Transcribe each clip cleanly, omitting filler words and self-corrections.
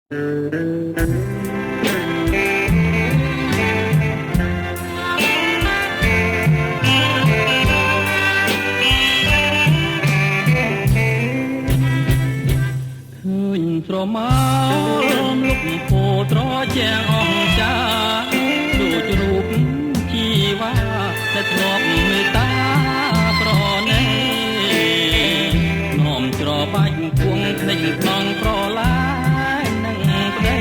ស្រមោលលុកពោត្រជាងអង្ចាដូចរូបជីវ៉ាដែលធ្លាប់មេត្តាប្រណីនោមច្របាច់គួងភ្លេចខ្នងប្រឡាយនឹងប្តី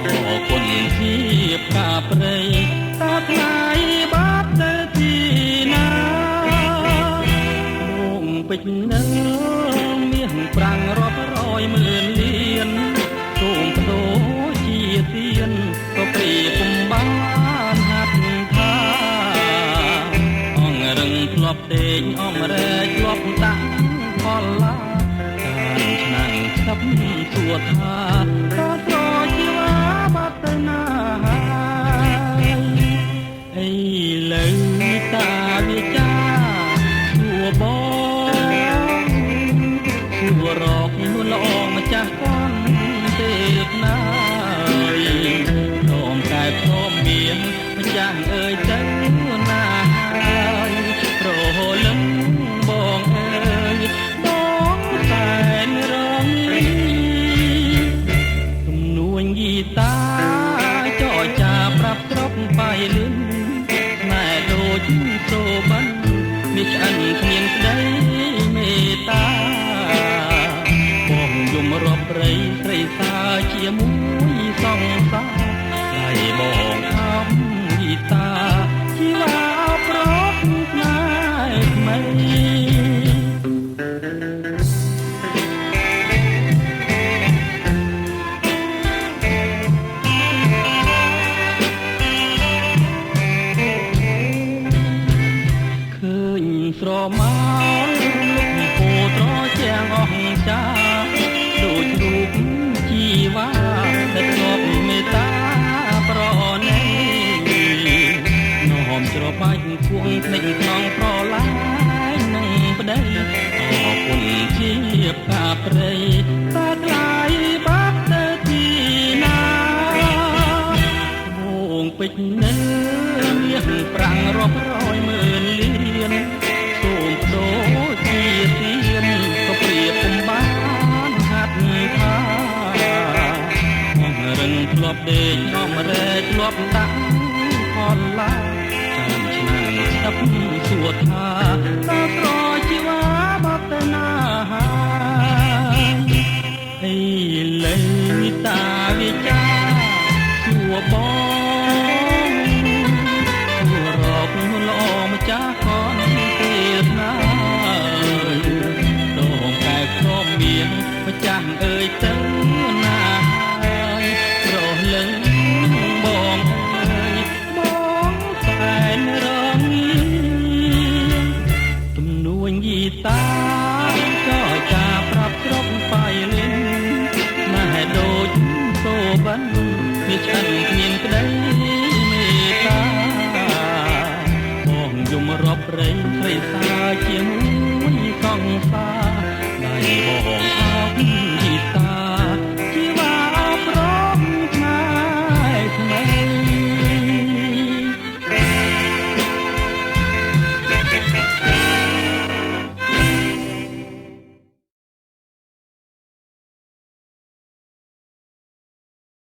អរគុណជាផ្កាព្រៃតើថ្ងៃបាត់ទៅទីណាមកពេជ្រនឹងមាសប្រាំងរាប់រយម៉ឺនលានសូមបដូរជាទៀនក៏ព្រាពុំបានហាត់ថាអងរឹងធ្លាប់ដេកអមរែកធ្លាប់តាំងផលឡាឆ្នាំងស្ដាប់សួរថាតើត្រជាវាបាត់ទៅណាអីលើតាវិចាសួរបងសួររកនួនល្អម្ចាស់គាត់ទេណានោមកែព្រមមានម្ចាស់អើយទៅណាហើយប្រលឹងបងអើយបងតែនរងទំនួញហ្គីតាចរចាប្រាប់ត្រប់បាយលឹងណែដូចសូបានមានឆ្អិនគ្មានស្ដីមេត្តាបងយំរាប់ព្រៃស្រីសាជាមួយសង្សារដៃបងអមហ្គីតាជីវ៉ាប្រត់ផ្នែកថ្មីឃើញស្រមោលលុកពោត្រជាងអង្ចាដូចរូបជីវ៉ាដែលធ្លាប់មេត្តាប្រណីនោមច្របាច់គួងភ្លេចខ្នងប្រឡាយនឹងប្តីអរគុណជាផ្កាព្រៃតើថ្លៃបាត់ទៅទីណាមកពេជ្រនៅមាសប្រាំងរាប់រយម៉ឺនលានសូមបដូរជាទៀនក៏ព្រាពុំបានហាត់ថាអងរឹងធ្លាប់ដេកអមរែកធ្លាប់តាំងផលឡាចាំឆ្នាំងស្ដាប់សួរថាតើត្រជីវ៉ាបាត់ទៅណាអីលេតាវិចាសួរបង